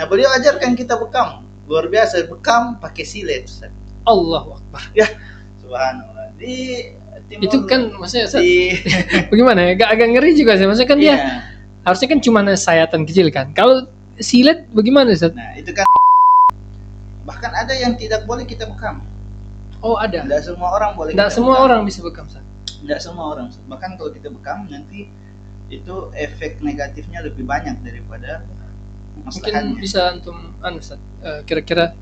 Nah, beliau ajarkan kita bekam. Luar biasa, bekam pakai silet, Ustaz. Allahu Akbar. Ya, subhanallah. Di timur, Itu kan maksudnya Ustaz, di bagaimana ya? Agak ngeri juga sih. Maksudnya kan dia iya. harusnya kan cuma sayatan kecil kan. Kalau silet bagaimana Ustaz? Nah, itu kan bahkan ada yang tidak boleh kita bekam. Oh, ada. Tidak semua orang boleh. Tidak kita semua bekam. orang bisa bekam Ustaz. Tidak semua orang. Bahkan kalau kita bekam nanti itu efek negatifnya lebih banyak daripada Mungkin maslahatnya. bisa antum Ustaz, kira-kira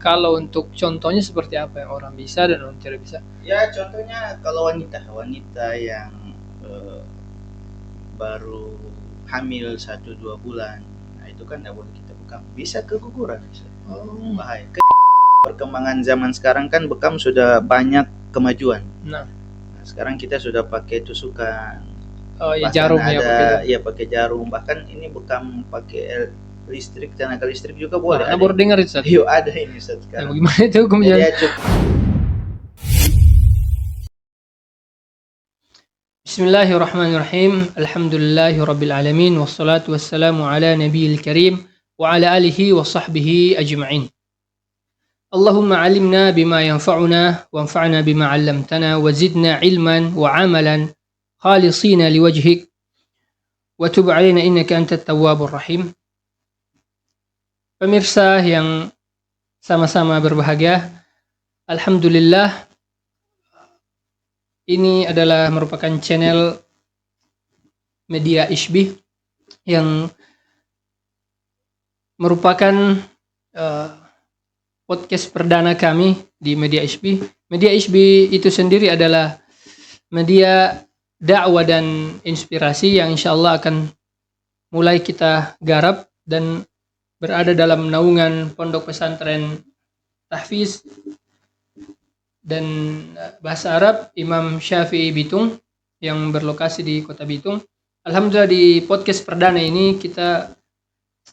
kalau untuk contohnya seperti apa yang orang bisa dan orang tidak bisa? Ya, contohnya kalau wanita yang baru hamil 1-2 bulan, nah itu kan tidak boleh kita bekam. Bisa keguguran, bisa. Bahaya. Perkembangan zaman sekarang kan bekam sudah banyak kemajuan. Nah, sekarang kita sudah pakai tusukan. oh ya, Bahkan jarum ya, ada pakai jarum. Bahkan ini bekam pakai listrik, tenaga listrik juga boleh. Nah, baru dengar itu Ustaz. Yuk, ada ini Ustaz Nah, sekarang. bagaimana itu Jadi kemudian? ya, cukup. Bismillahirrahmanirrahim. Alhamdulillahirabbil alamin wassalatu wassalamu ala nabiyil karim wa ala alihi wa sahbihi ajma'in. Allahumma 'allimna bima yanfa'una wanfa'na bima 'allamtana wa zidna 'ilman wa 'amalan khalisina liwajhik wa tub 'alaina innaka antat tawwabur rahim. Pemirsa yang sama-sama berbahagia, alhamdulillah ini adalah merupakan channel Media Ishbih yang merupakan podcast perdana kami di Media Ishbih. Media Ishbih itu sendiri adalah media dakwah dan inspirasi yang insya Allah akan mulai kita garap dan berada dalam naungan Pondok Pesantren Tahfiz dan Bahasa Arab Imam Syafi'i Bitung yang berlokasi di Kota Bitung. Alhamdulillah di podcast perdana ini kita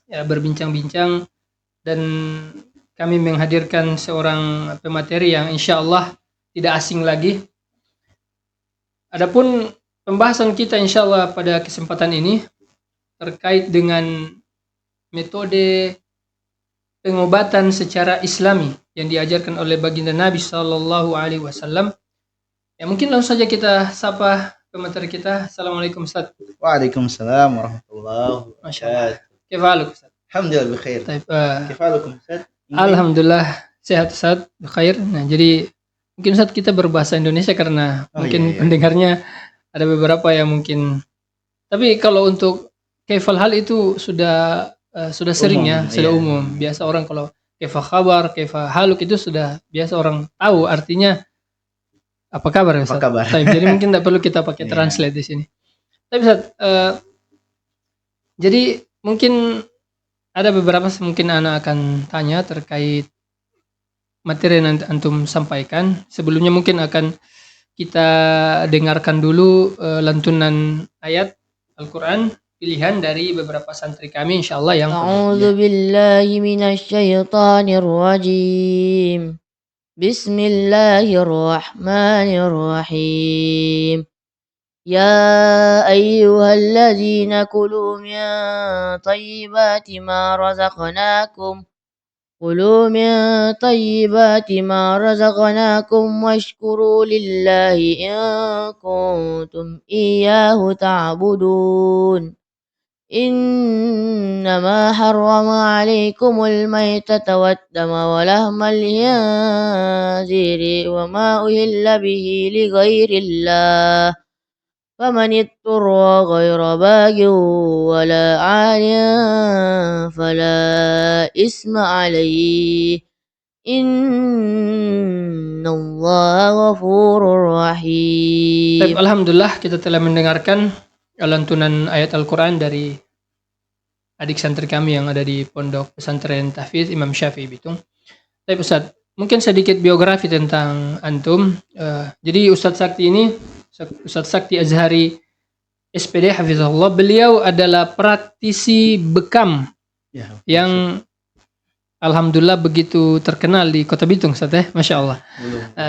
berbincang-bincang dan kami menghadirkan seorang pemateri yang insya Allah tidak asing lagi. Adapun pembahasan kita insya Allah pada kesempatan ini terkait dengan metode pengobatan secara Islami yang diajarkan oleh baginda Nabi Sallallahu Alaihi Wasallam. Ya, mungkin langsung saja kita sapa pemateri kita. Assalamualaikum Ustaz. Waalaikumsalam warahmatullahi wabarakatuh. Masya Allah. Kifaluk Ustaz. Alhamdulillah bikhair. Kifalukum Ustaz? Alhamdulillah sehat Ustaz, bikhair. Nah, jadi mungkin Ustaz kita berbahasa Indonesia karena mungkin pendengarnya ada beberapa yang mungkin. Tapi kalau untuk kaifal hal itu sudah sering ya, sudah umum. Biasa orang kalau kaifa khabar, kaifa haluk itu sudah biasa orang tahu artinya apa kabar ya Ustaz? Apa kabar? Jadi mungkin tidak perlu kita pakai translate di sini. Tapi Ustaz, jadi mungkin ada beberapa mungkin anak akan tanya terkait materi yang antum sampaikan. Sebelumnya mungkin akan kita dengarkan dulu lantunan ayat Al-Quran pilihan dari beberapa santri kami insyaallah yang A'udzu billahi minasy syaithanir rajim. Bismillahirrahmanirrahim. Ya ayyuhalladzina kulu min thayyibati ma razaqnakum Kulu min tayyibati ma razaqnakum washkuru lillahi in kuntum iyyahu ta'budun. إنما حرم عليكم الميتة والدم ولحم الخنزير وما أهل به لغير الله فمن اضطر غير باغ ولا عاد فلا إثم عليه Innallaha ghafurur rahim. Baik, alhamdulillah kita telah mendengarkan lantunan ayat Al-Quran dari adik santri kami yang ada di Pondok Pesantren Tahfiz Imam Syafi'i Bitung. Tapi Ustaz, mungkin sedikit biografi tentang antum. Jadi Ustaz Sakti ini, Ustaz Sakti Azhari SPD Hafizahullah, beliau adalah praktisi bekam yang alhamdulillah begitu terkenal di Kota Bitung, Ustaz ya, Masya Allah.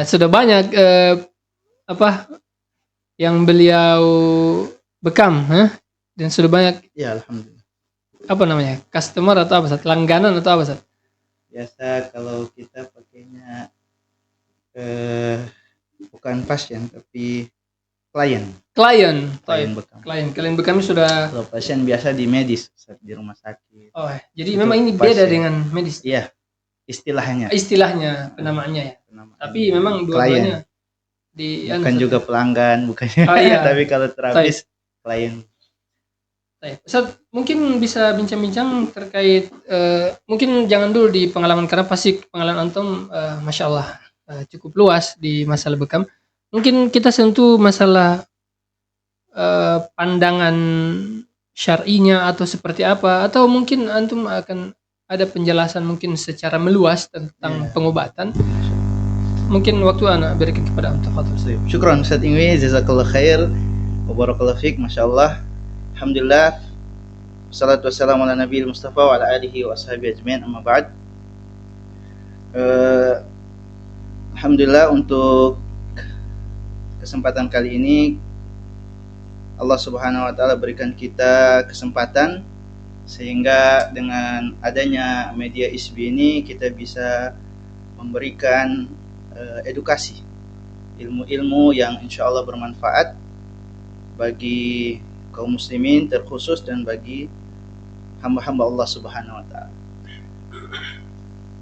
Sudah banyak yang beliau bekam, dan sudah banyak. Ya, alhamdulillah. apa namanya? Customer atau apa, Ustaz? Langganan atau apa, Ustaz? Biasa kalau kita pakainya bukan pasien tapi klien Klien. klien Taib. bekam. Klien bekam sudah. Kalau pasien biasa di medis, Ustaz, di rumah sakit. Oh, jadi Itu memang ini beda pasien. dengan medis. Iya, istilahnya. Istilahnya, penamaannya ya. Nama- Tapi memang dua-duanya di bukan juga pelanggan, bukan. Oh, iya. Tapi kalau terapis klien. Baik. Ustaz, mungkin bisa bincang-bincang terkait mungkin jangan dulu di pengalaman, karena pasti pengalaman antum masya Allah cukup luas di masalah bekam. Mungkin kita sentuh masalah pandangan syar'inya atau seperti apa, atau mungkin antum akan ada penjelasan mungkin secara meluas tentang pengobatan. Mungkin waktu anak berikan kepada antum. Syukran Ustaz Ingwi, jazakallah khair wa barakallahu fiik, masyaallah. Alhamdulillah. Wassalatu wassalamu ala nabiyil Mustafa wa ala alihi wa ashabihi ajmain, amma ba'd. Alhamdulillah, untuk kesempatan kali ini Allah Subhanahu wa taala berikan kita kesempatan sehingga dengan adanya media ISBI ini kita bisa memberikan edukasi, ilmu-ilmu yang insya Allah bermanfaat bagi kaum muslimin terkhusus dan bagi hamba-hamba Allah Subhanahu wa taala.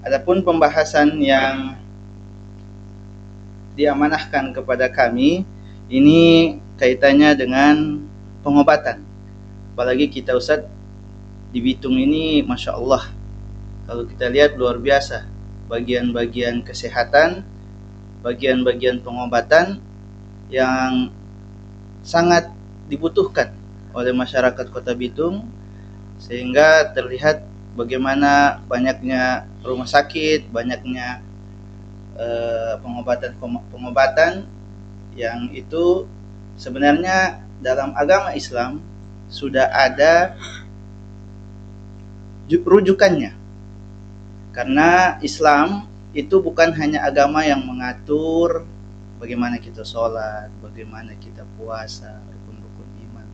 Adapun pembahasan yang diamanahkan kepada kami ini kaitannya dengan pengobatan. Apalagi kita Ustaz di Bitung ini masya Allah, kalau kita lihat luar biasa bagian-bagian kesehatan, bagian-bagian pengobatan yang sangat dibutuhkan oleh masyarakat Kota Bitung, sehingga terlihat bagaimana banyaknya rumah sakit, banyaknya pengobatan yang itu sebenarnya dalam agama Islam sudah ada rujukannya. Karena Islam itu bukan hanya agama yang mengatur bagaimana kita sholat, bagaimana kita puasa, rukun-rukun iman,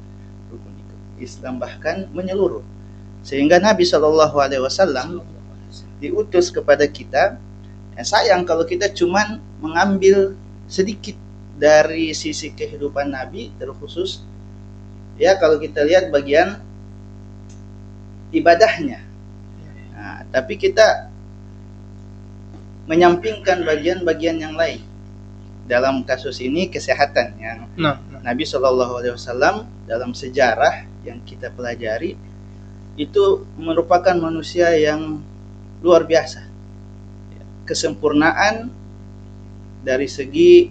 rukun Islam bahkan menyeluruh. Sehingga Nabi SAW diutus kepada kita. Sayang kalau kita cuman mengambil sedikit dari sisi kehidupan Nabi, terkhusus ya kalau kita lihat bagian ibadahnya. Nah, tapi kita menyampingkan bagian-bagian yang lain. Dalam kasus ini kesehatan yang Nabi SAW dalam sejarah yang kita pelajari itu merupakan manusia yang luar biasa. Kesempurnaan dari segi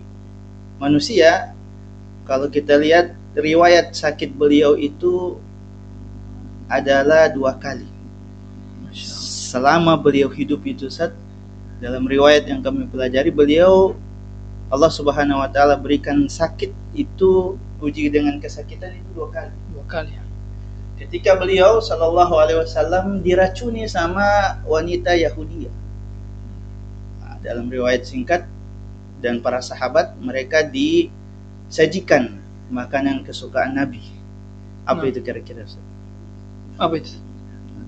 manusia, kalau kita lihat riwayat sakit beliau itu adalah 2 kali selama beliau hidup itu. Dalam riwayat yang kami pelajari, beliau Allah Subhanahu wa taala berikan sakit itu, uji dengan kesakitan itu 2 kali. 2 kali. Ketika beliau sallallahu alaihi wasallam diracuni sama wanita Yahudi. Dalam riwayat singkat, dan para sahabat mereka disajikan makanan kesukaan Nabi. Apa itu kira-kira? Apa itu?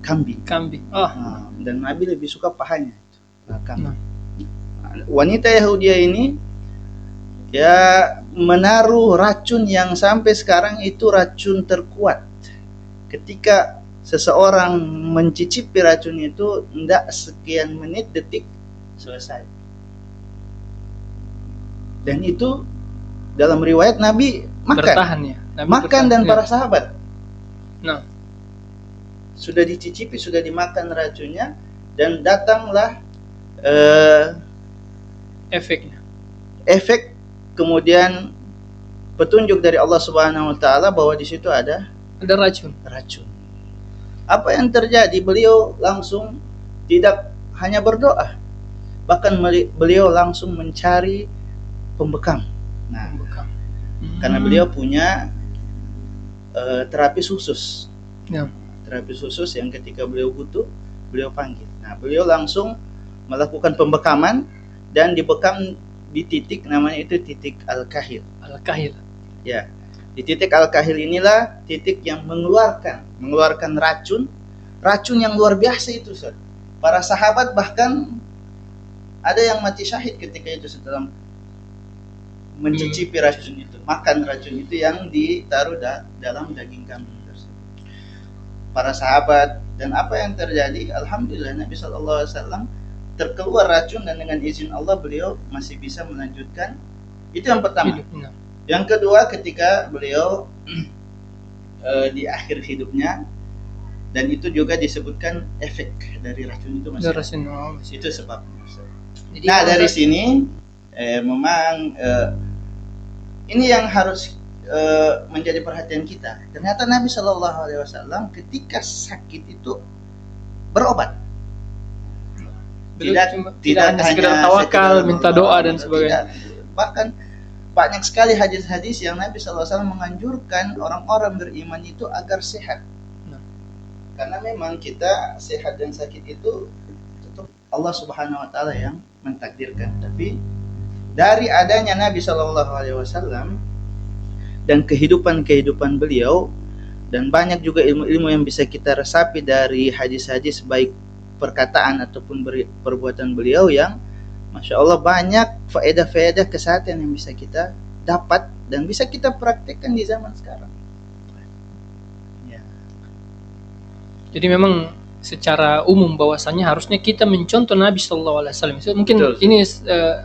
Kambing. Oh. Dan Nabi lebih suka pahanya. Kambing. Wanita Yahudi ini ya menaruh racun yang sampai sekarang itu racun terkuat. Ketika seseorang mencicipi racun itu, tidak sekian menit, detik selesai. Dan itu dalam riwayat Nabi makan. Bertahan ya. Nabi makan bertahan, dan ya. para sahabat. Nah, sudah dicicipi, sudah dimakan racunnya, dan datanglah efek kemudian petunjuk dari Allah Subhanahu wa taala bahwa di situ ada racun. Apa yang terjadi? Beliau langsung tidak hanya berdoa, bahkan beliau langsung mencari pembekam. Nah, karena beliau punya terapis khusus. Ya. Terapis khusus yang ketika beliau butuh, beliau panggil. Nah, beliau langsung melakukan pembekaman dan dibekam di titik namanya itu titik Al-Kahil. Ya. Di titik Al-Kahil inilah titik yang mengeluarkan racun racun yang luar biasa itu, Ustaz. Para sahabat bahkan ada yang mati syahid ketika itu setelah mencicipi racun itu, makan racun itu yang ditaruh dalam daging kambing tersebut. Para sahabat, dan apa yang terjadi? Alhamdulillah Nabi SAW terkeluar racun dan dengan izin Allah beliau masih bisa melanjutkan. Itu yang pertama. Yang kedua, ketika beliau di akhir hidupnya, dan itu juga disebutkan efek dari racun itu masih itu sebabnya. Jadi, nah dari sini memang ini yang harus menjadi perhatian kita. Ternyata Nabi Shallallahu Alaihi Wasallam ketika sakit itu berobat. Tidak hanya sekedar tawakal, minta doa dan sebagainya. Bahkan banyak sekali hadis-hadis yang Nabi SAW menganjurkan orang-orang beriman itu agar sehat. Karena memang kita sehat dan sakit itu tetap Allah Subhanahu Wa Taala yang mentakdirkan. Tapi dari adanya Nabi SAW dan kehidupan beliau, dan banyak juga ilmu-ilmu yang bisa kita resapi dari hadis-hadis, baik perkataan ataupun perbuatan beliau, yang Masya Allah banyak faedah-faedah kesehatan yang bisa kita dapat dan bisa kita praktekkan di zaman sekarang. Ya. Jadi memang secara umum bahwasanya harusnya kita mencontoh Nabi Sallallahu Alaihi Wasallam. Mungkin betul. Ini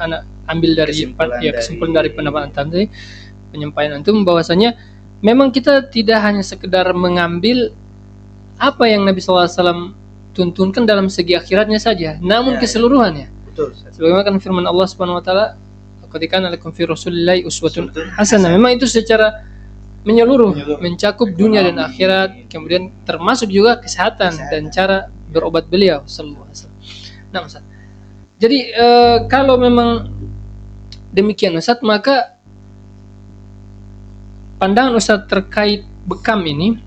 anak ambil dari kesimpulan dari pendapat antum tadi, penyampaian antum bahwasanya memang kita tidak hanya sekedar mengambil apa yang Nabi Sallallahu Alaihi Wasallam tuntunkan dalam segi akhiratnya saja, namun keseluruhannya. Betul. Sebagaimana kan firman Allah Subhanahu wa taala, "Qad kana lakum fi Rasulillahi uswatun hasanah." Memang itu secara menyeluruh, mencakup dunia dan akhirat, kemudian termasuk juga kesehatan dan cara berobat beliau sallallahu alaihi wasallam. Nah, Ustaz. Jadi kalau memang demikian Ustaz, maka pandangan Ustaz terkait bekam ini,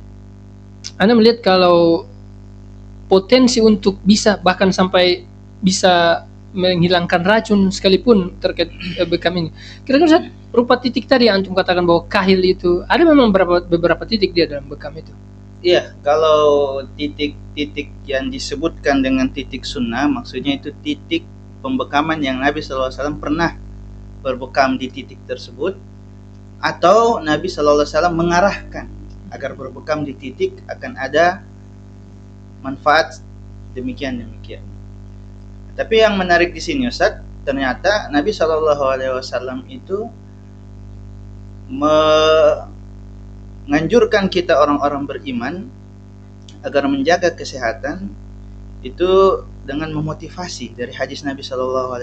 Anda melihat kalau potensi untuk bisa bahkan sampai bisa menghilangkan racun sekalipun terkait bekam ini. Kira-kira rupa titik tadi yang antum katakan bahwa kahil itu, ada memang beberapa titik dia dalam bekam itu? Iya, kalau titik-titik yang disebutkan dengan titik sunnah, maksudnya itu titik pembekaman yang Nabi SAW pernah berbekam di titik tersebut, atau Nabi SAW mengarahkan agar berbekam di titik akan ada manfaat demikian. Tapi yang menarik di sini Ustaz, ternyata Nabi SAW itu menganjurkan kita orang-orang beriman agar menjaga kesehatan itu dengan memotivasi dari hadis Nabi SAW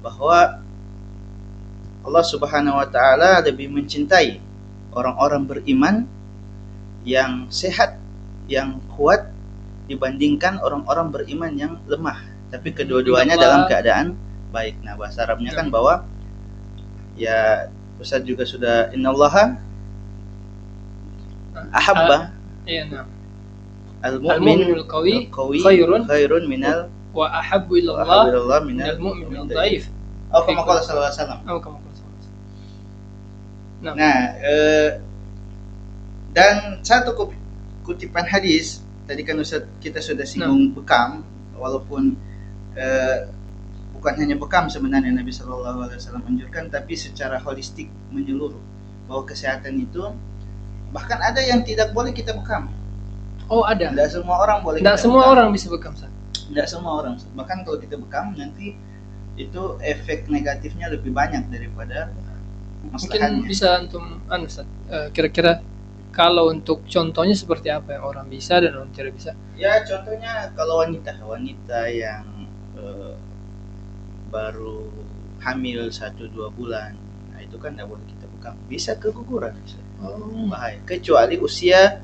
bahwa Allah Subhanahu Wa Taala lebih mencintai orang-orang beriman yang sehat, yang kuat, dibandingkan orang-orang beriman yang lemah, tapi kedua-duanya dalam keadaan baik. Nah, bahasa Arabnya kan bahwa ya Ustaz juga sudah innallaha ahabba al-mu'minul qawi khairun minal wa ahabbu ilallah minal mu'minil dhaif. Kama qala sallallahu alaihi wasallam. Nah, dan satu kutipan hadis tadi kan Ustaz kita sudah singgung bekam, walaupun bukan hanya bekam sebenarnya Nabi Shallallahu Alaihi Wasallam anjurkan, tapi secara holistik menyeluruh bahwa kesehatan itu bahkan ada yang tidak boleh kita bekam. Oh, ada. Tidak semua orang boleh. Tidak semua orang bisa bekam, Ustaz. Tidak semua orang. Bahkan kalau kita bekam nanti itu efek negatifnya lebih banyak daripada maslahatnya. Mungkin bisa antum Ustaz, kira-kira kalau untuk contohnya seperti apa yang orang bisa dan orang tidak bisa? Ya, contohnya kalau wanita yang baru hamil 1-2 bulan, nah itu kan tidak boleh kita bekam, bisa keguguran, bahaya. Kecuali usia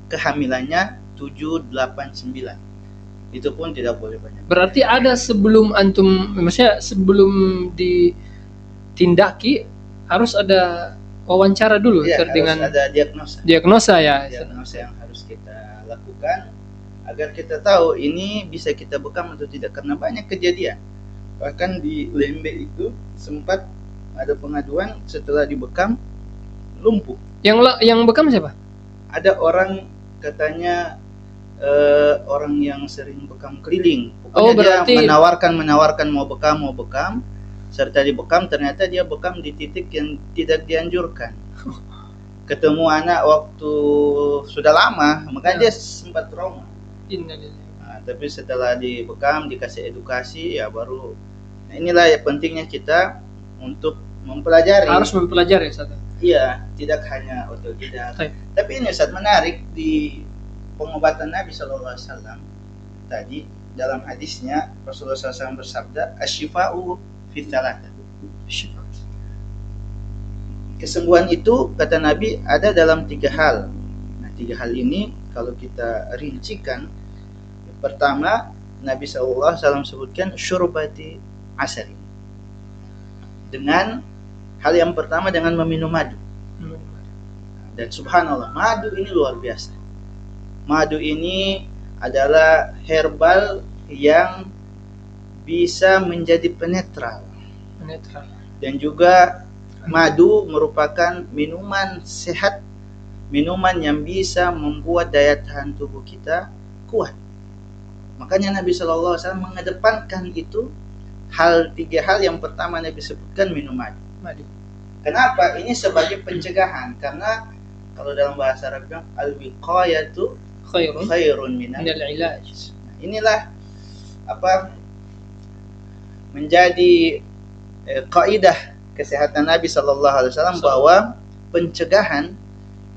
kehamilannya 7, 8, 9, itu pun tidak boleh banyak. Berarti ada sebelum antum, maksudnya sebelum ditindaki harus ada wawancara dulu ya, dengan ada diagnosa yang harus kita lakukan agar kita tahu ini bisa kita bekam atau tidak, karena banyak kejadian. Bahkan di Lembe itu sempat ada pengaduan setelah dibekam lumpuh. Yang bekam siapa? Ada orang katanya orang yang sering bekam keliling. Oh, Pokoknya berarti dia menawarkan mau bekam, serta dibekam ternyata dia bekam di titik yang tidak dianjurkan. Ketemu anak waktu sudah lama, makanya dia sempat trauma. Nah, tapi setelah dibekam, dikasih edukasi, ya baru. Nah, inilah ya pentingnya kita untuk mempelajari. harus mempelajari Ustaz. Iya, tidak hanya otodidak. Baik. Tapi ini Ustaz menarik di pengobatan Nabi Shallallahu Alaihi Wasallam tadi dalam hadisnya Rasulullah SAW bersabda, "Asyifa'u fi thalatha." Kesembuhan itu kata Nabi ada dalam 3 hal. Nah, 3 hal ini kalau kita rincikan, pertama Nabi SAW sebutkan syurbati asari. Dengan hal yang pertama dengan meminum madu. Dan subhanallah, madu ini luar biasa. Madu ini adalah herbal yang bisa menjadi penetral. Dan juga madu merupakan minuman sehat, minuman yang bisa membuat daya tahan tubuh kita kuat. Makanya Nabi SAW mengedepankan itu 3 hal. Yang pertama Nabi sebutkan minum madu. Kenapa? Ini sebagai pencegahan, karena kalau dalam bahasa Arab bilang al-wiqayatu khairun minal ilaj. Inilah menjadi kaidah kesehatan Nabi Sallallahu Alaihi Wasallam bahwa pencegahan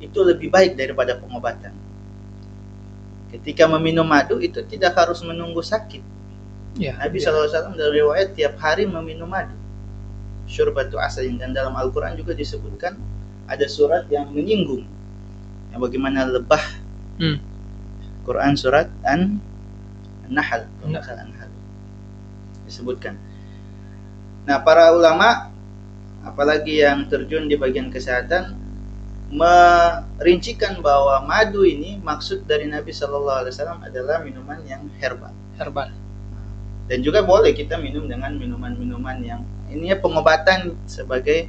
itu lebih baik daripada pengobatan. Ketika meminum madu itu tidak harus menunggu sakit. Nabi Sallallahu Alaihi Wasallam dari riwayat tiap hari meminum madu. Syurbatu asalin, dan dalam Al-Quran juga disebutkan ada surat yang menyinggung yang bagaimana lebah. Quran surat An-Nahl disebutkan. Nah, para ulama apalagi yang terjun di bagian kesehatan merincikan bahwa madu ini maksud dari Nabi Shallallahu Alaihi Wasallam adalah minuman yang herbal. Dan juga boleh kita minum dengan minuman-minuman yang ininya pengobatan sebagai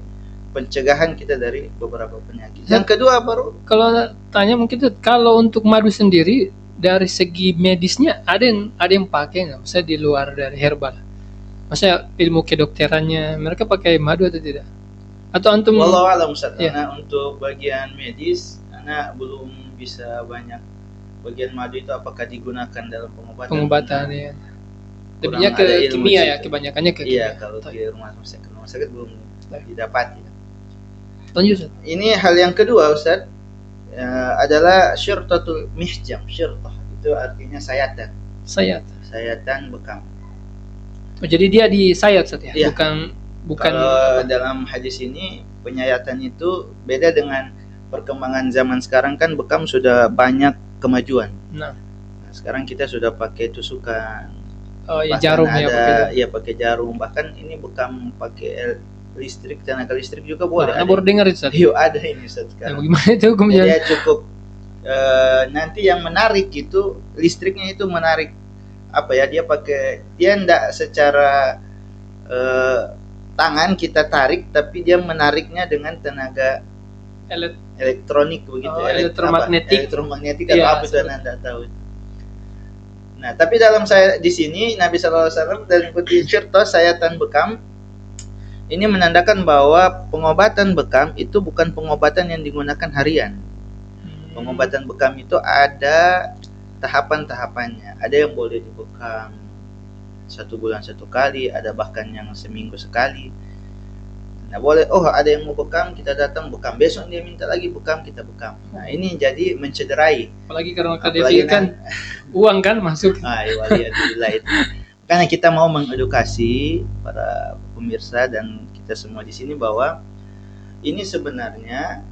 pencegahan kita dari beberapa penyakit. Yang kedua baru kalau tanya mungkin tuh, kalau untuk madu sendiri dari segi medisnya ada yang pakai nggak? Maksudnya di luar dari herbal? Maksudnya ilmu kedokterannya mereka pakai madu atau tidak? Atau antum? Wallahu a'lam Ustaz. Ya. Karena untuk bagian medis, anak belum bisa banyak bagian madu itu apakah digunakan dalam pengobatan. Ya. Lebihnya ke kimia ya, kebanyakannya ke kimia. Iya, kalau di rumah sakit belum didapati. Lanjut Ustaz. Ini hal yang kedua Ustaz, adalah syirtatul mihjam. Syirtah itu artinya sayatan bekam. Oh, jadi dia disayat Ustaz ya? Iya. Bukan Kalau dalam hadis ini penyayatan itu beda dengan perkembangan zaman sekarang, kan bekam sudah banyak kemajuan. Nah, sekarang kita sudah pakai tusukan. Jarum pakai jarum. Bahkan ini bekam pakai listrik, tenaga listrik juga boleh. Baru dengar Ustaz. Iya, ada ini Ustaz sekarang. Bagaimana itu hukumnya? Jadi cukup nanti yang menarik itu listriknya itu menarik dia enggak secara tangan kita tarik, tapi dia menariknya dengan tenaga elektronik begitu. Elektromagnetik atau apa itu Anda tahu. Nah, tapi di sini Nabi Sallallahu Alaihi Wasallam dalam kutip syirtah sayatan bekam ini menandakan bahwa pengobatan bekam itu bukan pengobatan yang digunakan harian. Pengobatan bekam itu ada tahapan-tahapannya. Ada yang boleh dibekam 1 bulan 1 kali, ada bahkan yang seminggu sekali. Nah, boleh, ada yang mau bekam, kita datang bekam, besok dia minta lagi bekam, kita bekam. Nah, ini jadi mencederai. Apalagi kan uang kan masuk. Waliyadillah itu. Karena kita mau mengedukasi para pemirsa dan kita semua di sini bahwa ini sebenarnya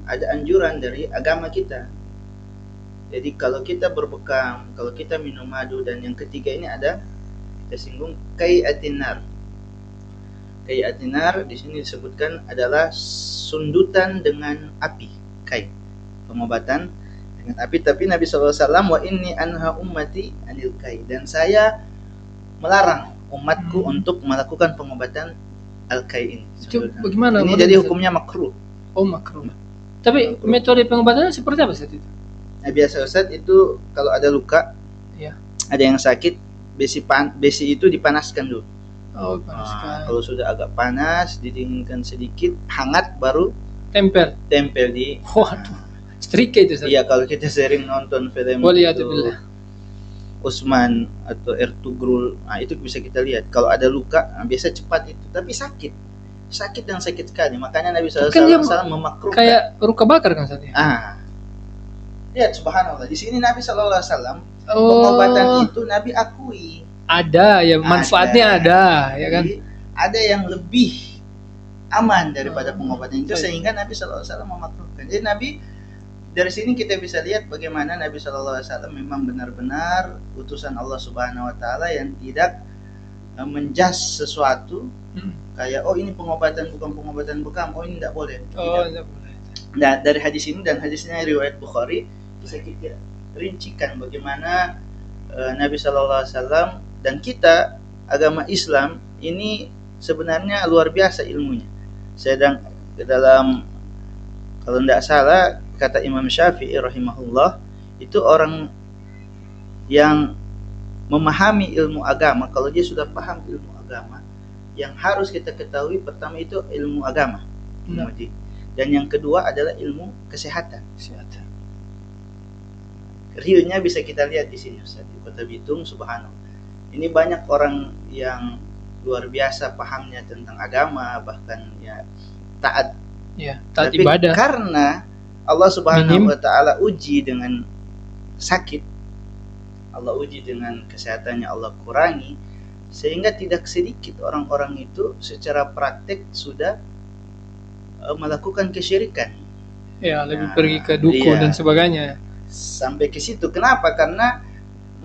ada anjuran dari agama kita. Jadi kalau kita berbekam, kalau kita minum madu, dan yang ketiga ini ada kita singgung kai'atinar. Kai'atinar di sini disebutkan adalah sundutan dengan api, pengobatan dengan api. Tapi Nabi SAW wa inni anha ummati anil kai, dan saya melarang umatku untuk melakukan pengobatan al-kai ini. Bagaimana? Ini jadi hukumnya makruh. Makruh. Tapi metode pengobatannya seperti apa saat itu? Nah, biasa Ustaz itu kalau ada luka, Iya. ada yang sakit, besi itu dipanaskan dulu. Oh, Nah, panaskan. kalau sudah agak panas, didinginkan sedikit, hangat baru Tempel. tempel di. Waduh. Setrika itu, Ustaz. Iya, kalau kita sering nonton film Waliyatubillah. itu Usman atau Ertugrul, nah itu bisa kita lihat. Kalau ada luka, nah, biasa cepat itu, tapi sakit dan sakit sekali. Makanya Nabi Kan dia SAW memakruhkan. Kayak luka bakar kan, Ustaz? Lihat subhanallah. Di sini Nabi SAW Oh, pengobatan itu Nabi akui. ada ya, manfaatnya ada, ya kan? Jadi, ada yang lebih aman daripada pengobatan itu, Baik. sehingga Nabi SAW memakruhkan. Jadi Nabi, dari sini kita bisa lihat bagaimana Nabi SAW memang benar-benar utusan Allah Subhanahu Wa Taala yang tidak menjas sesuatu kayak ini pengobatan bukan pengobatan bekam, ini tidak boleh. Oh, Tidak. tidak boleh. Nah, dari hadis ini dan hadisnya riwayat Bukhari bisa kita rincikan bagaimana Nabi SAW dan kita agama Islam ini sebenarnya luar biasa ilmunya. Sedang dalam, kalau tidak salah kata Imam Syafi'i rahimahullah, itu orang yang memahami ilmu agama, kalau dia sudah paham ilmu agama, yang harus kita ketahui pertama itu ilmu agama, dan yang kedua adalah ilmu kesehatan. Realnya bisa kita lihat di sini Ustaz, di Kota Bitung, subhanallah. Ini banyak orang yang luar biasa pahamnya tentang agama, bahkan ya taat. Ya, taat Tapi ibadah. karena Allah Subhanahu Wa Taala uji dengan sakit, Allah uji dengan kesehatannya, Allah kurangi, sehingga tidak sedikit orang-orang itu secara praktek sudah melakukan kesyirikan. Ya, lebih pergi ke dukun dan sebagainya. Sampai ke situ. Kenapa? Karena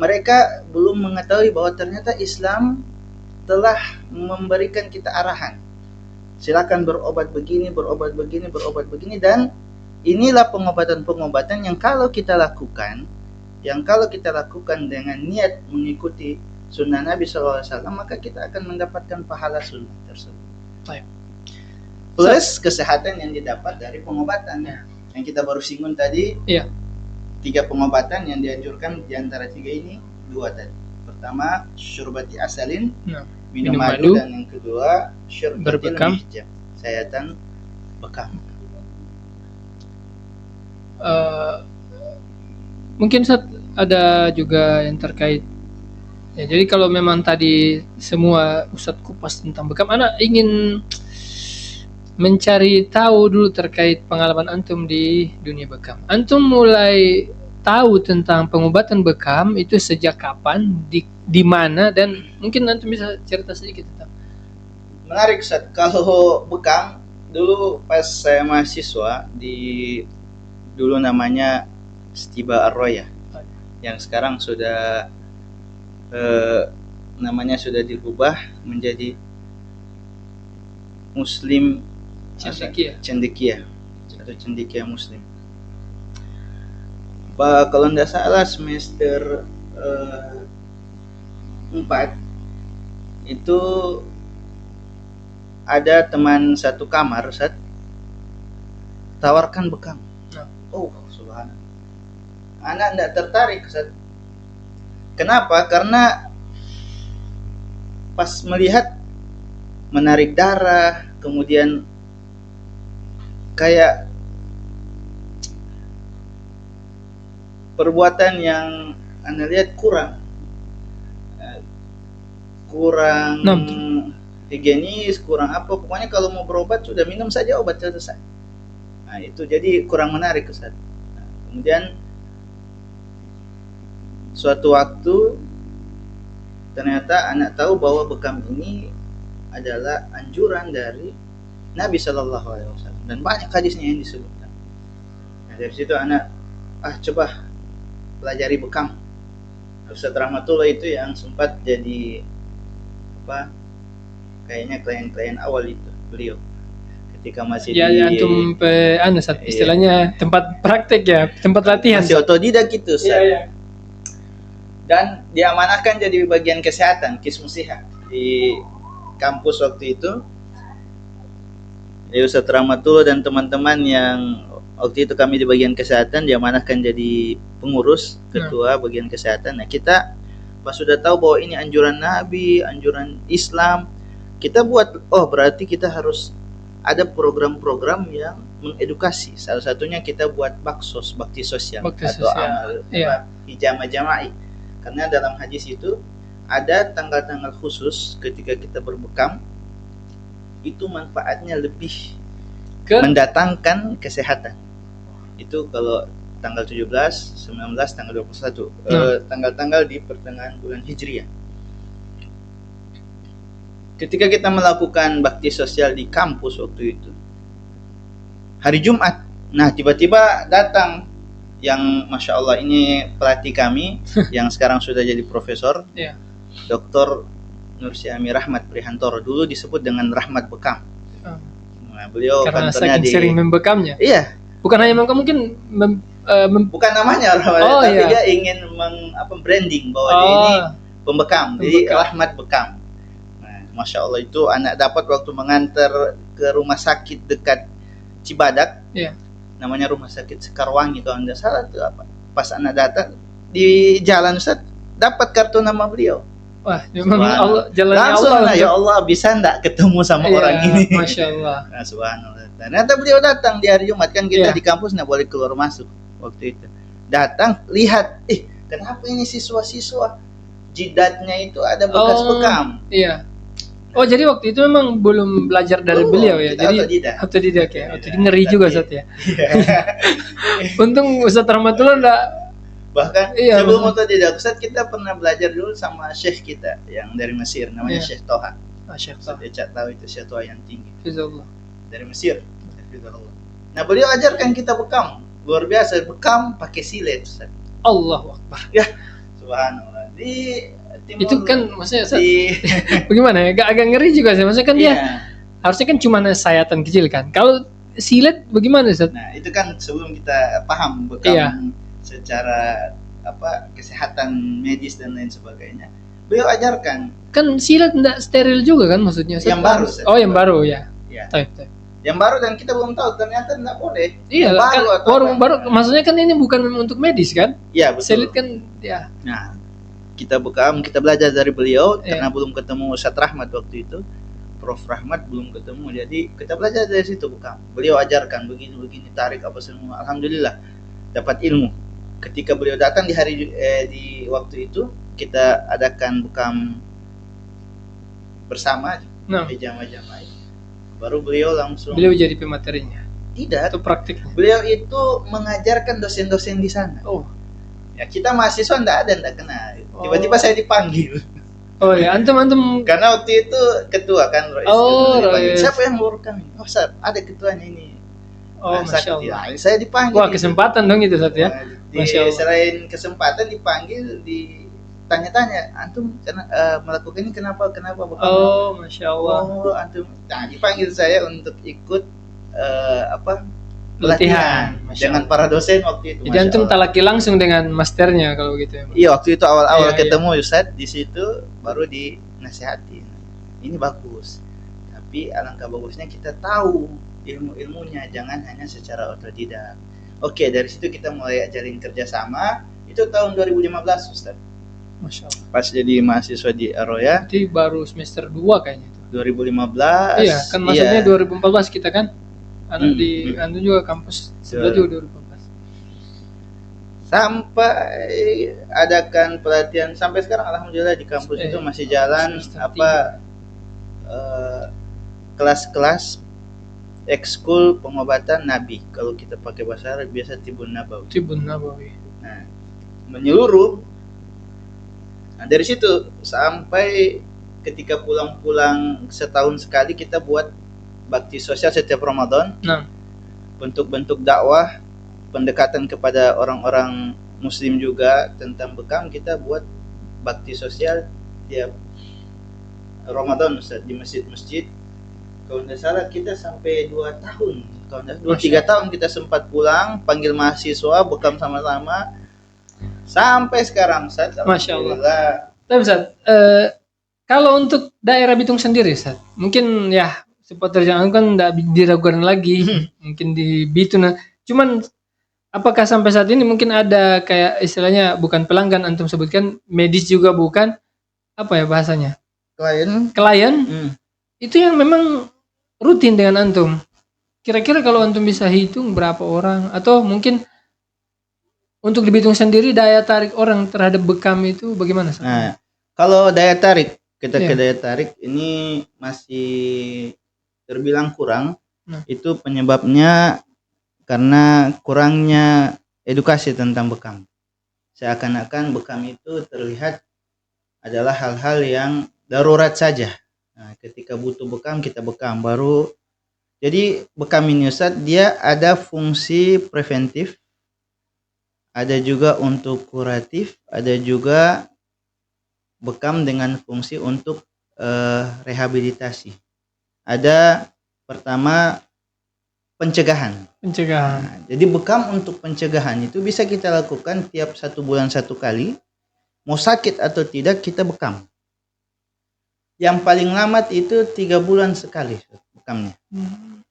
mereka belum mengetahui bahwa ternyata Islam telah memberikan kita arahan. Silakan berobat begini, berobat begini, berobat begini, dan inilah pengobatan-pengobatan yang kalau kita lakukan, dengan niat mengikuti sunnah Nabi SAW, maka kita akan mendapatkan pahala sunnah tersebut. Baik. Plus kesehatan yang didapat dari pengobatan. Yang kita baru singgung tadi. Iya. 3 pengobatan yang dianjurkan, di antara 3 ini 2 tadi. Pertama, syurbati asalin, minum madu, dan yang kedua, syurbatil mihjam, sayatan bekam. Mungkin ada juga yang terkait. Ya, jadi kalau memang tadi semua Ustadz kupas tentang bekam, anak ingin mencari tahu dulu terkait pengalaman antum di dunia bekam. Antum mulai tahu tentang pengobatan bekam itu sejak kapan, di mana, dan mungkin antum bisa cerita sedikit tentang. Menarik Ustaz. Kalau bekam dulu pas saya mahasiswa dulu namanya Stiba Ar-Roya, yang sekarang sudah namanya sudah dirubah menjadi Muslim Cendekia atau Cendekia Muslim. Kalau tidak salah semester 4 itu ada teman satu kamar, Ustaz, tawarkan bekam. Oh, subhanallah. Anak tidak tertarik, Ustaz. Kenapa? Karena pas melihat menarik darah, kemudian kayak perbuatan yang Anda lihat kurang higienis, kurang apa, pokoknya kalau mau berobat sudah minum saja obat selesai. Nah itu jadi kurang menarik, Ustaz. Nah, kemudian suatu waktu ternyata anak tahu bahwa bekam ini adalah anjuran dari Nabi Shallallahu Alaihi Wasallam dan banyak hadisnya yang disebutkan. Nah, dari situ anak coba pelajari bekam. Ustaz Rahmatullah itu yang sempat jadi kayaknya klien awal itu beliau ketika masih antum istilahnya tempat praktek ya, tempat latihan, masih otodidak gitu, Ustaz. Dan diamanahkan jadi bagian kesehatan, Kismusiha di kampus waktu itu. Ustaz Rahmatullah dan teman-teman yang waktu itu kami di bagian kesehatan diamanahkan jadi pengurus ketua bagian kesehatan. Nah kita pas sudah tahu bahwa ini anjuran Nabi, anjuran Islam, kita buat berarti kita harus ada program-program yang mengedukasi. Salah satunya kita buat baksos, bakti sosial atau amal hijamah jama'i. Karena dalam hadis itu ada tanggal-tanggal khusus ketika kita berbekam, itu manfaatnya lebih mendatangkan kesehatan. Itu kalau tanggal 17, 19, tanggal 21, tanggal-tanggal di pertengahan bulan Hijriah. Ketika kita melakukan bakti sosial di kampus waktu itu, hari Jumat, nah tiba-tiba datang yang Masya Allah ini pelatih kami yang sekarang sudah jadi profesor, Dr. Nursiami Rahmat Prihantoro, dulu disebut dengan Rahmat Bekam. Nah, beliau karena kantornya saking sering membekamnya. Iya. Bukan hanya membekam, mungkin bukan namanya, tapi dia ingin branding bahwa dia ini pembekam, jadi Rahmat Bekam. Nah, Masya Allah itu anak dapat waktu mengantar ke rumah sakit dekat Cibadak, namanya Rumah Sakit Sekarwangi kalau tidak salah itu apa. Pas anak datang di jalan Ustaz dapat kartu nama beliau. Wah, memang Allah jalannya langsung Allah. Ya Allah, bisa enggak ketemu sama orang ini? Masya Allah. Nah, subhanallah. Ternyata beliau datang di hari Jumat, kan kita di kampus nggak boleh keluar masuk waktu itu. Datang, lihat, kenapa ini siswa-siswa jidatnya itu ada bekas bekam? Iya. Oh, jadi waktu itu memang belum belajar dari beliau ya. Jadi otodidak ya. Otodidak ngeri juga Ustaz ya. Untung Ustaz Rahmatullah enggak. Bahkan sebelum otodidak Ustaz, kita pernah belajar dulu sama syekh kita yang dari Mesir, namanya Syekh Toha. Syekh Toha. Dia tahu itu Syekh Toha yang tinggi. Hafizallah. Dari Mesir. Hafizallah. Nah, beliau ajarkan kita bekam. Luar biasa, bekam pakai silet Ustaz. Allahu Akbar. Ya, subhanallah. Di timur, itu kan maksudnya bagaimana ya? Agak ngeri juga sih. Maksudnya kan dia harusnya kan cuma sayatan kecil kan. Kalau silet bagaimana Ustaz? Nah, itu kan sebelum kita paham bekam secara kesehatan medis dan lain sebagainya, beliau ajarkan. Kan silet tidak steril juga kan maksudnya? Yang baru. Yang baru ya. Yang baru dan kita belum tahu ternyata tidak boleh. Iya, baru maksudnya kan ini bukan memang untuk medis kan? Iya, betul. Silet kan Nah, kita bekam, kita belajar dari beliau karena belum ketemu Ustaz Rahmat waktu itu. Prof Rahmat belum ketemu. Jadi kita belajar dari situ bekam. Beliau ajarkan begini tarik apa semua. Alhamdulillah dapat ilmu. Ketika beliau datang di waktu itu, kita adakan bekam bersama di jamaah-jamaah. Baru beliau jadi pematerinya. Tidak, itu praktiknya. Beliau itu mengajarkan dosen-dosen di sana. Ya, kita mahasiswa enggak kenal. Tiba-tiba saya dipanggil. Antum karena waktu itu ketua kan siapa yang nguruskan? Ustaz, ada ketuanya ini. Masya Allah. Saya dipanggil. Wah, kesempatan dong itu Ustaz ya. Selain kesempatan dipanggil, ditanya-tanya, antum melakukan ini kenapa Masya Allah. Antum. Nah, dipanggil saya untuk ikut pelatihan dengan para dosen waktu itu. Jadi antum talaki langsung dengan masternya kalau gitu ya. Iya, waktu itu awal-awal ketemu Ustaz, di situ baru dinasihatin. Ini bagus. Tapi alangkah bagusnya kita tahu ilmu-ilmunya, jangan hanya secara otodidak. Oke, dari situ kita mulai ajarin kerjasama. Itu tahun 2015 Ustaz. Masya Allah. Pas jadi mahasiswa di Aroya. Jadi baru semester 2 kayaknya itu. 2015. Iya, kan maksudnya 2014 kita kan. Anak di Antum juga kampus sebelah juga 2014. Sampai adakan pelatihan sampai sekarang alhamdulillah di kampus itu masih jalan kelas-kelas ekskul pengobatan Nabi. Kalau kita pakai bahasa Arab biasa Tibun Nabawi. Nah, menyeluruh. Nah, dari situ sampai ketika pulang-pulang setahun sekali kita buat bakti sosial setiap Ramadan. Bentuk-bentuk dakwah, pendekatan kepada orang-orang muslim juga tentang bekam, kita buat bakti sosial tiap Ramadan Ustaz di masjid-masjid. Kalau tidak salah kita sampai 2 tahun, kalau tidak 3 tahun kita sempat pulang, panggil mahasiswa, bekam sama-sama sampai sekarang Ustaz. Masya Allah. Tapi Ustaz, kalau untuk daerah Bitung sendiri Ustaz, mungkin ya seputar jangan kan tidak diragukan lagi. Mungkin di Bitung Cuman apakah sampai saat ini mungkin ada kayak istilahnya bukan pelanggan antum sebutkan, medis juga bukan, apa ya bahasanya? Klien. Klien itu yang memang rutin dengan antum. Kira-kira kalau antum bisa hitung berapa orang atau mungkin untuk dihitung sendiri daya tarik orang terhadap bekam itu bagaimana? Nah, kalau daya tarik, kita Iya. ke daya tarik ini masih terbilang kurang. Nah. Itu penyebabnya karena kurangnya edukasi tentang bekam. Seakan-akan bekam itu terlihat adalah hal-hal yang darurat saja. Nah, ketika butuh bekam, kita bekam baru. Jadi bekam ini Ustaz, dia ada fungsi preventif, ada juga untuk kuratif, ada juga bekam dengan fungsi untuk rehabilitasi. Ada pertama pencegahan. Nah, jadi bekam untuk pencegahan itu bisa kita lakukan tiap 1 bulan 1 kali. Mau sakit atau tidak kita bekam. Yang paling lambat itu 3 bulan sekali bekamnya.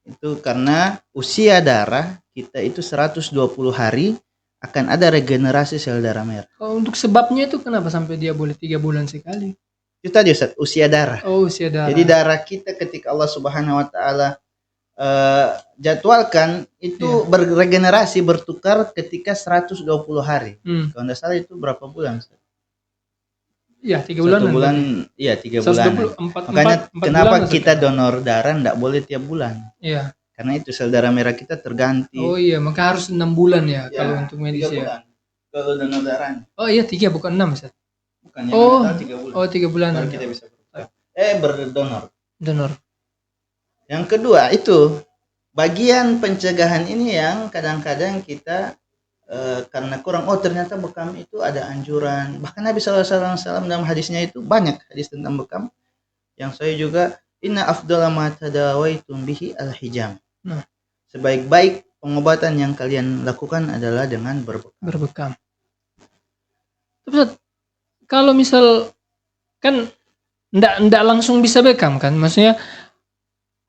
Itu karena usia darah kita itu 120 hari akan ada regenerasi sel darah merah. Oh, untuk sebabnya itu kenapa sampai dia boleh 3 bulan sekali? Itu tadi Ustaz, usia darah. Oh, usia darah. Jadi darah kita ketika Allah Subhanahu wa taala jadwalkan itu beregenerasi bertukar ketika 120 hari. Kalau tidak salah itu berapa bulan Ustaz? Iya, 3 bulan. 1 bulan, iya 3 bulan. Makanya kenapa kita donor darah tidak boleh tiap bulan? Iya. Karena itu sel darah merah kita terganti. Oh iya, maka harus 6 bulan ya, kalau untuk medis 3 ya. bulan. Kalau donor darah. Oh iya, 3 bukan 6 Ustaz. Bukan yang 3 bulan. Oh, 3 bulan. Baru kita bisa berdonor. Donor. Yang kedua itu bagian pencegahan ini yang kadang-kadang kita karena kurang, ternyata bekam itu ada anjuran. Bahkan Nabi SAW dalam hadisnya itu banyak hadis tentang bekam. Yang saya juga inna afdala ma tadawaitum bihi al-hijam. Nah, sebaik-baik pengobatan yang kalian lakukan adalah dengan berbekam. Tapi kalau misal kan ndak langsung bisa bekam kan, maksudnya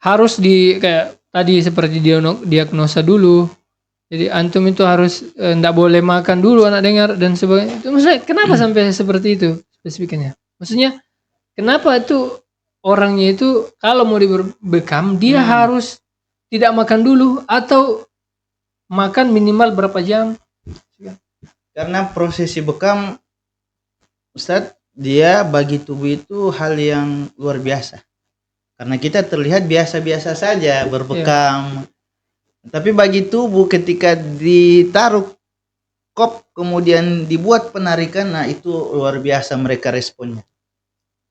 harus di kayak tadi seperti diagnosa dulu. Jadi antum itu harus ndak boleh makan dulu anak dengar dan sebagainya. Itu maksudnya kenapa sampai seperti itu spesifiknya? Maksudnya kenapa itu orangnya itu kalau mau dibekam dia harus tidak makan dulu atau makan minimal berapa jam? Karena prosesi bekam Ustadz, dia bagi tubuh itu hal yang luar biasa. Karena kita terlihat biasa-biasa saja berbekam. Tapi bagi tubuh ketika ditaruh kop kemudian dibuat penarikan, nah itu luar biasa mereka responnya.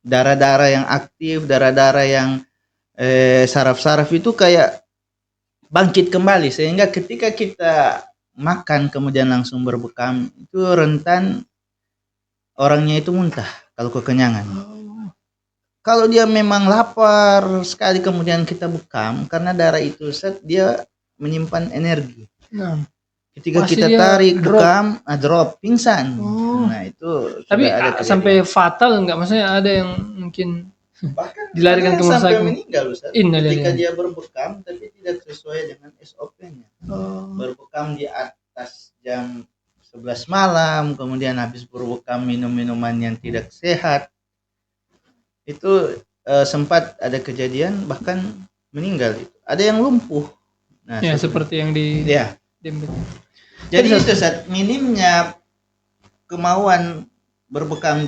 Darah-darah yang aktif, darah-darah yang saraf-saraf itu kayak bangkit kembali. Sehingga ketika kita makan kemudian langsung berbekam, itu rentan orangnya itu muntah kalau kekenyangan. Kalau dia memang lapar sekali kemudian kita bekam, karena darah itu dia menyimpan energi. Ketika kita tarik bekam, drop, pingsan. Nah itu. Tapi sampai fatal enggak? Maksudnya ada yang mungkin bahkan dilarikan ke rumah sakit sampai meninggal Ustaz. Ketika dia berbekam tapi tidak sesuai dengan SOP-nya. Berbekam di atas jam 11 malam, kemudian habis berbekam minum minuman yang tidak sehat. Itu sempat ada kejadian bahkan meninggal itu. Ada yang lumpuh. Nah, ya seperti yang di jadi itu saat minimnya kemauan berbekam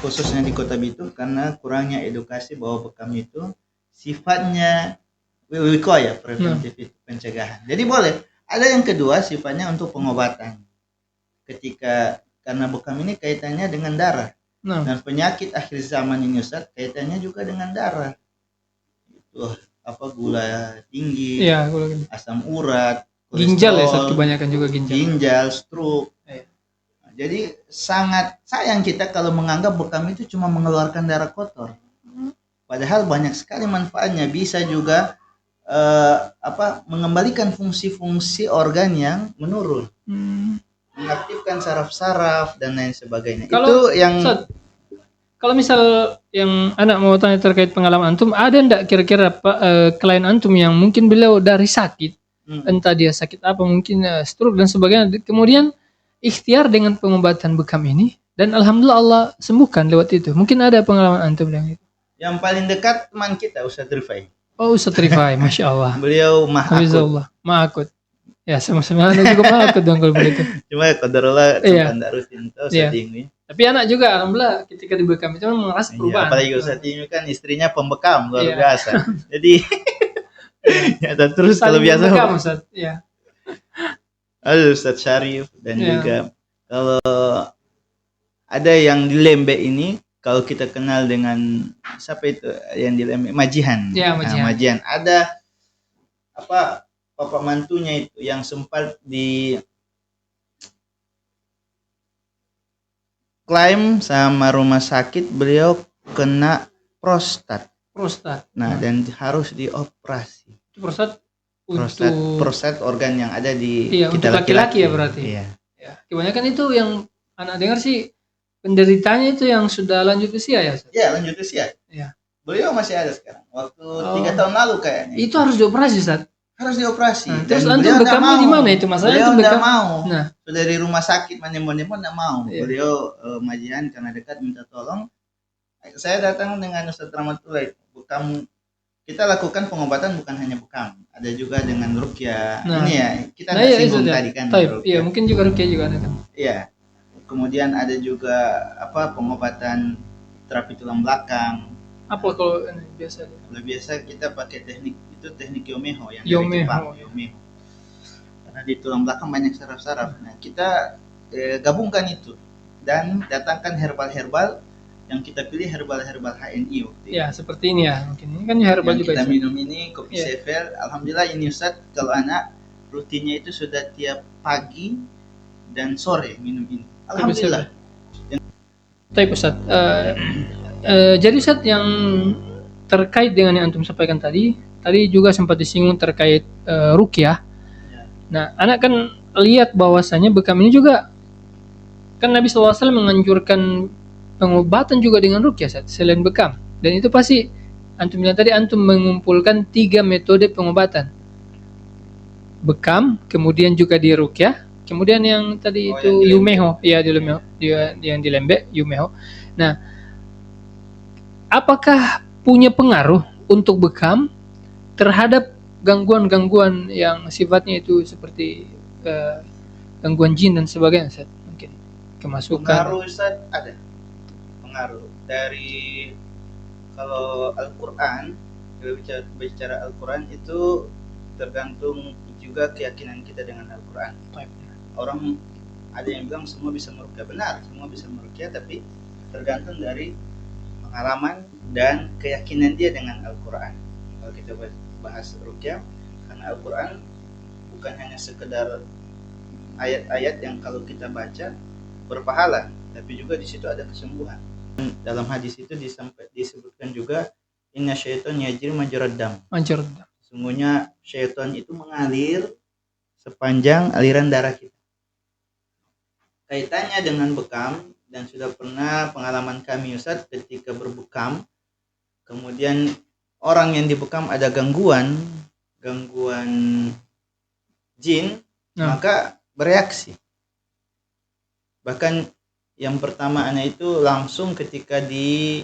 khususnya di Kota Bitung karena kurangnya edukasi bahwa bekam itu sifatnya wiqayah, preventif, pencegahan. Jadi boleh. Ada yang kedua sifatnya untuk pengobatan. Karena bekam ini kaitannya dengan darah. Dan penyakit akhir zaman ini Ustaz kaitannya juga dengan darah. Itu gula tinggi, asam urat, ginjal ya, kebanyakan juga ginjal, stroke. Nah, jadi sangat sayang kita kalau menganggap bekam itu cuma mengeluarkan darah kotor. Padahal banyak sekali manfaatnya, bisa juga mengembalikan fungsi-fungsi organ yang menurun. Mengaktifkan saraf-saraf dan lain sebagainya. Kalau misal yang anak mau tanya terkait pengalaman antum, ada enggak kira-kira klien antum yang mungkin beliau dari sakit entah dia sakit apa, mungkin stroke dan sebagainya. Kemudian ikhtiar dengan pengobatan bekam ini, dan alhamdulillah Allah sembuhkan lewat itu. Mungkin ada pengalaman antum yang itu. Yang paling dekat teman kita Ustadz Rifai. Oh, Ustaz Rifai, masya Allah. Beliau mah akut. Ma'akut. Ya, sama-sama anak juga ma'akut dong kalau begitu. Cuma qadarullah Iya. tidak rutin tuh Iya. Ustadz ini. Tapi anak juga alhamdulillah ketika di bekam itu merasa Iya, perubahan. apalagi Ustadz ini kan istrinya pembekam luar Iya. biasa. Jadi ya, dan terus kalau Saling biasa membekam, Ustaz. Iya. ada Ustadz Syarif dan Iya. juga kalau ada yang di Lembe ini, kalau kita kenal dengan siapa itu yang di Lembe, Majihan. Iya, Majihan. Nah, Majihan. Ada apa papa mantunya itu yang sempat di klaim sama rumah sakit, beliau kena prostat. Prostat. Nah, dan harus dioperasi. Itu prostat Prostat, untuk prostat organ yang ada di Iya, kita untuk laki-laki ya laki-laki. berarti. Iya. ya, kebanyakan itu yang anak dengar sih penderitanya itu yang sudah lanjut usia ya, Ustaz? Iya, lanjut usia. Iya. Beliau masih ada sekarang. Waktu Oh. 3 tahun lalu kayaknya. Itu harus dioperasi, Ustaz. Harus dioperasi. Nah, Dan terus antum beliau nggak bekamnya mau. di mana itu masalahnya? Beliau Itu nggak bekam. mau. Nah, Sudah dari rumah sakit menemon-nemon nggak mau. Iya. Beliau Majian karena dekat minta tolong. Saya datang dengan Ustaz Rahmatullah. Bekam kita lakukan pengobatan bukan hanya bekam, ada juga dengan ruqyah. Nah. Ini ya kita nah nggak iya, singgung Ustaz. tadi kan. Taib. ruqyah. Iya, mungkin juga ruqyah juga ada kan. Iya. Kemudian ada juga apa pengobatan terapi tulang belakang. Apa kalau ini biasa? Kalau biasa kita pakai teknik itu teknik Yomeho yang dari Yomeho. Jepang, Yomeho. Karena di tulang belakang banyak saraf-saraf. Nah, kita gabungkan itu dan datangkan herbal-herbal yang kita pilih herbal-herbal HNI waktu itu. Ya, seperti ini ya. Mungkin ini kan herbal Yang juga. kita Ustaz. minum ini kopi Iya. sever. Alhamdulillah ini Ustaz kalau anak rutinnya itu sudah tiap pagi dan sore minum ini. Alhamdulillah. Taib, Ustaz. Jadi Ustaz yang terkait dengan yang antum sampaikan tadi juga sempat disinggung terkait ruqyah. Ya. Nah, anak kan lihat bahwasanya bekam ini juga kan Nabi SAW menganjurkan pengobatan juga dengan ruqyah, Ustaz, selain bekam. Dan itu pasti antum bilang tadi antum mengumpulkan 3 metode pengobatan. Bekam, kemudian juga di ruqyah, kemudian yang tadi Oh, itu yang di Yumeho, ya di Yumeho, yang di Lembe, Yumeho. Nah, apakah punya pengaruh untuk bekam terhadap gangguan-gangguan yang sifatnya itu seperti gangguan jin dan sebagainya, Ustaz? Mungkin kemasukan. Pengaruh Ustaz ada. Pengaruh dari kalau Al-Qur'an, kita bicara Al-Qur'an itu tergantung juga keyakinan kita dengan Al-Qur'an. Orang ada yang bilang semua bisa meruqyah, benar, semua bisa meruqyah, tapi tergantung dari pengalaman dan keyakinan dia dengan Al-Qur'an. Kalau kita bahas ruqyah, karena Al-Qur'an bukan hanya sekedar ayat-ayat yang kalau kita baca berpahala, tapi juga di situ ada kesembuhan. Dalam hadis itu disebutkan juga inna syaiton yajri majrad dam. Hancur. Sesungguhnya syaiton itu mengalir sepanjang aliran darah kita. Kaitannya dengan bekam, dan sudah pernah pengalaman kami Ustaz ketika berbekam, kemudian orang yang dibekam ada gangguan jin, Nah. maka bereaksi. Bahkan yang pertama anak itu langsung ketika di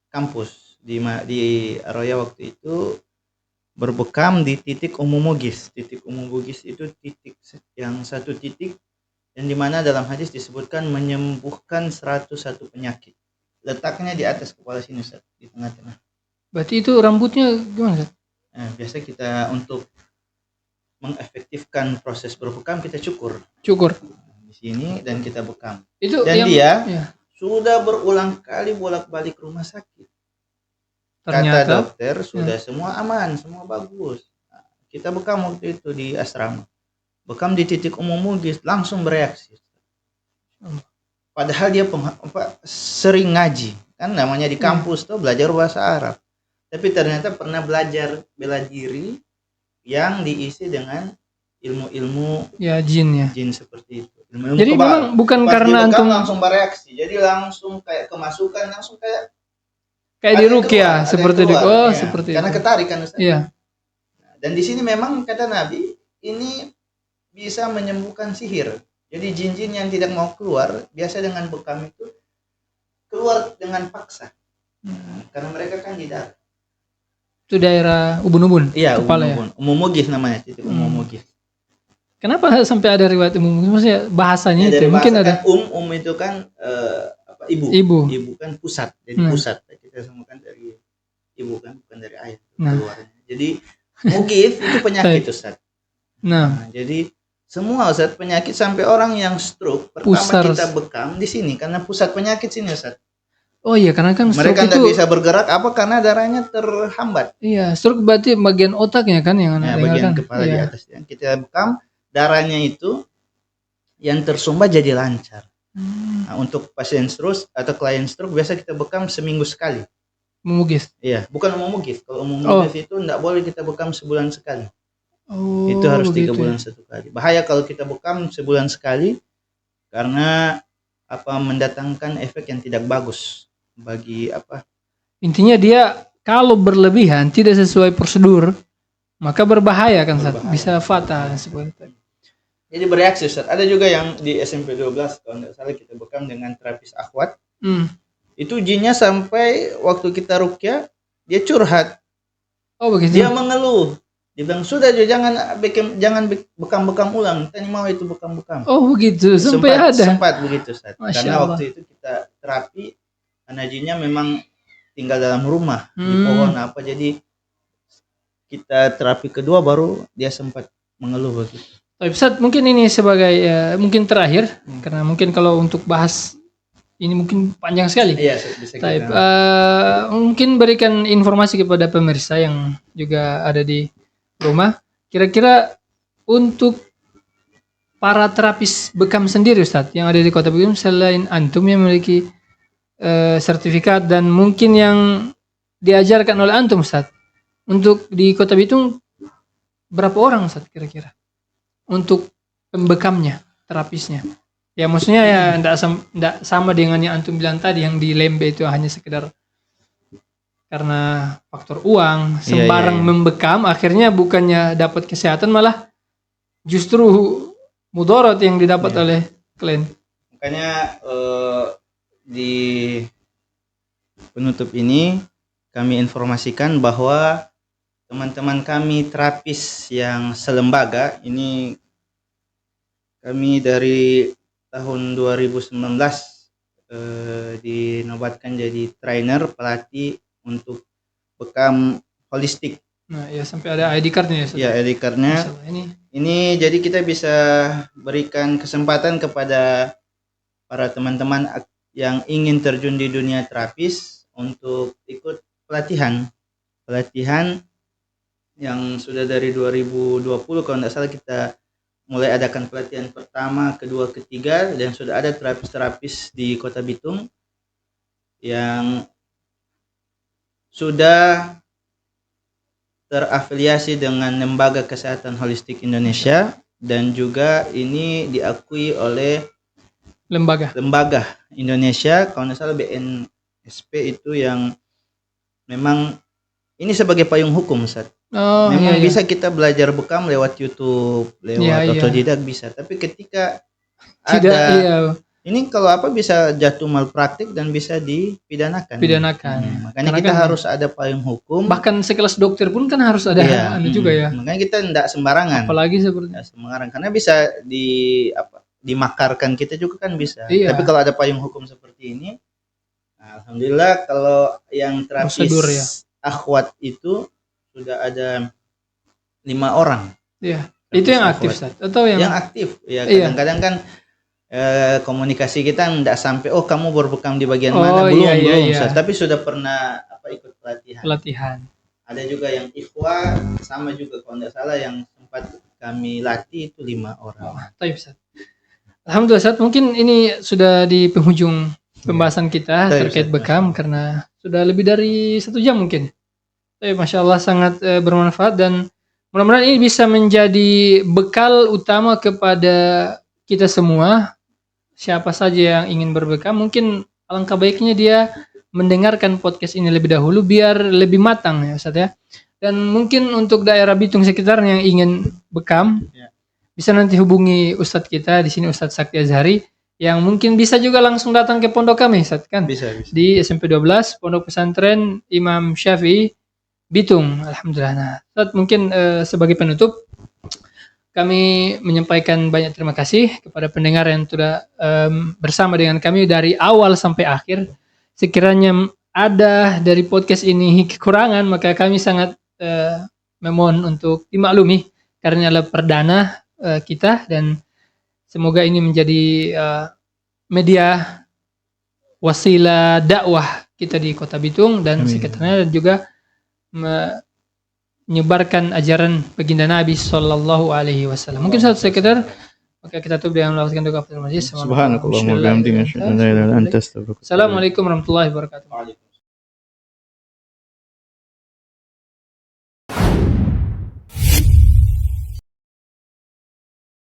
kampus di Arroya waktu itu berbekam di titik umum Bugis. Titik umum Bugis itu titik yang satu titik yang dimana dalam hadis disebutkan menyembuhkan 101 penyakit. Letaknya di atas kepala sini Ustaz, di tengah-tengah. Berarti itu rambutnya gimana, Ustaz? Nah, biasa kita untuk mengefektifkan proses berbekam kita cukur Cukur. di sini dan kita bekam. Itu Dan yang dia ya, sudah berulang kali bolak-balik rumah sakit. Kata ternyata dokter sudah semua aman, semua bagus. Nah, kita bekam waktu itu di asrama. Bekam di titik umum Bugis langsung bereaksi. Padahal dia sering ngaji, kan namanya di kampus tuh belajar bahasa Arab. Tapi ternyata pernah belajar bela diri yang diisi dengan ilmu-ilmu ya jin ya. jin seperti itu. Ilmu-ilmu Jadi kebal. memang bukan Pas karena dibekam antum langsung bereaksi. Jadi langsung kayak kemasukan, langsung kayak kayak ada di yang ruqyah keluar, ada seperti yang itu. keluar. Oh, Ya, seperti karena itu. ketarikan Ustaz. Iya. Dan di sini memang kata Nabi ini bisa menyembuhkan sihir. Jadi jin-jin yang tidak mau keluar, biasa dengan bekam itu keluar dengan paksa. Karena mereka kan di darat. Itu daerah ubun-ubun. Iya, kepala ya. umumugis namanya, titik umumugis. Kenapa sampai ada riwayat umum? Maksudnya bahasanya Ya, itu dari mungkin bahasa ada kan, itu kan ibu. Ibu. Ibu kan pusat. Jadi pusat. Kita semua kan dari ibu kan, bukan dari ayah keluarnya. Jadi mugis itu penyakit Ustaz. Nah, jadi semua Ustaz penyakit sampai orang yang stroke pertama kita bekam di sini karena pusat penyakit sini Ustaz. Oh iya, karena kan mereka tidak bisa bergerak apa karena darahnya terhambat. Iya, stroke berarti bagian otaknya kan yang bagian kepala di atas yang kita bekam, darahnya itu yang tersumbat jadi lancar. Nah, untuk pasien stroke atau klien stroke biasa kita bekam seminggu sekali. Memugis? Iya, bukan memugis. Kalau memugis itu tidak boleh kita bekam sebulan sekali. Itu harus 3 bulan satu kali. Bahaya kalau kita bekam sebulan sekali karena mendatangkan efek yang tidak bagus bagi intinya dia kalau berlebihan tidak sesuai prosedur maka berbahaya kan Ustaz, bisa fatal seperti itu. Jadi bereaksi Ustaz. Ada juga yang di SMP 12 kalau tidak salah kita bekam dengan terapis akhwat. Itu jinnya sampai waktu kita ruqyah dia curhat. Oh begitu. Dia mengeluh. Dia bilang sudah jangan bekam-bekam ulang. Kita mau itu bekam-bekam. Oh begitu. Sempat begitu Ustaz. Karena waktu itu kita terapi karena jinnya memang tinggal dalam rumah di pohon jadi kita terapi kedua baru dia sempat mengeluh begitu. Ustaz, mungkin ini sebagai mungkin terakhir karena mungkin kalau untuk bahas ini mungkin panjang sekali. Iya, bisa kita. Mungkin berikan informasi kepada pemirsa yang juga ada di rumah. Kira-kira untuk para terapis bekam sendiri Ustaz yang ada di Kota Bitung selain antum yang memiliki sertifikat dan mungkin yang diajarkan oleh antum Ustaz. Untuk di Kota Bitung berapa orang Ustaz kira-kira? Untuk pembekamnya, terapisnya. Ya maksudnya ya enggak sama dengan yang antum bilang tadi yang di Lembe itu hanya sekedar karena faktor uang, sembarang membekam akhirnya bukannya dapat kesehatan malah justru mudarat yang didapat oleh klien. Makanya di penutup ini kami informasikan bahwa teman-teman kami terapis yang selembaga ini kami dari tahun 2019 dinobatkan jadi trainer pelatih untuk bekam holistik. Nah, ya sampai ada ID card-nya ya. Ya, ID card-nya. Ini jadi kita bisa berikan kesempatan kepada para teman-teman yang ingin terjun di dunia terapis untuk ikut pelatihan yang sudah dari 2020 kalau tidak salah kita mulai adakan pelatihan pertama, kedua, ketiga dan sudah ada terapis-terapis di Kota Bitung yang sudah terafiliasi dengan Lembaga Kesehatan Holistik Indonesia dan juga ini diakui oleh lembaga Indonesia kalau tidak salah BNSP itu yang memang ini sebagai payung hukum Ustaz. Memang bisa kita belajar bekam lewat YouTube, lewat otodidak bisa. Tapi ketika ini kalau bisa jatuh malpraktik dan bisa dipidanakan. Makanya kita harus ada payung hukum. Bahkan sekelas dokter pun kan harus ada juga ya. Makanya kita tidak sembarangan. Apalagi seperti sembarangan karena bisa dimakarkan kita juga kan bisa. Tapi kalau ada payung hukum seperti ini, alhamdulillah kalau yang terapis akhwat itu sudah ada 5 orang. Iya. Itu yang aktif Ustaz atau yang aktif? Ya kadang-kadang kan komunikasi kita tidak sampai kamu berbekam di bagian mana belum Ustaz, tapi sudah pernah ikut pelatihan. Ada juga yang ikhwa sama juga kalau tidak salah yang sempat kami latih itu 5 orang. Baik Ustaz. Alhamdulillah Ustaz, mungkin ini sudah di penghujung pembahasan kita terkait bekam karena sudah lebih dari 1 jam mungkin. Masya Allah sangat bermanfaat dan mudah-mudahan ini bisa menjadi bekal utama kepada kita semua. Siapa saja yang ingin berbekam mungkin alangkah baiknya dia mendengarkan podcast ini lebih dahulu biar lebih matang ya Ustaz ya. Dan mungkin untuk daerah Bitung sekitar yang ingin bekam, Ya. bisa nanti hubungi Ustadz kita di sini, Ustadz Sakti Azhari, yang mungkin bisa juga langsung datang ke pondok kami, Ustadz, kan? Bisa. Di SMP 12, Pondok Pesantren Imam Syafi'i, Bitung. Alhamdulillah. Nah, Ustadz, mungkin sebagai penutup, kami menyampaikan banyak terima kasih kepada pendengar yang sudah bersama dengan kami dari awal sampai akhir. Sekiranya ada dari podcast ini kekurangan, maka kami sangat memohon untuk dimaklumi karena adalah perdana kita, dan semoga ini menjadi media wasilah dakwah kita di Kota Bitung dan sekitarnya, dan juga menyebarkan ajaran baginda Nabi Sallallahu Alaihi Wasallam. Mungkin satu sekedar, maka kita tutup dengan melakukan doa kafaratul majlis. Subhanakallahumma wa bihamdika asyhadu an la ilaha illa anta astaghfiruka wa atubu ilaik. Assalamualaikum warahmatullahi wabarakatuh.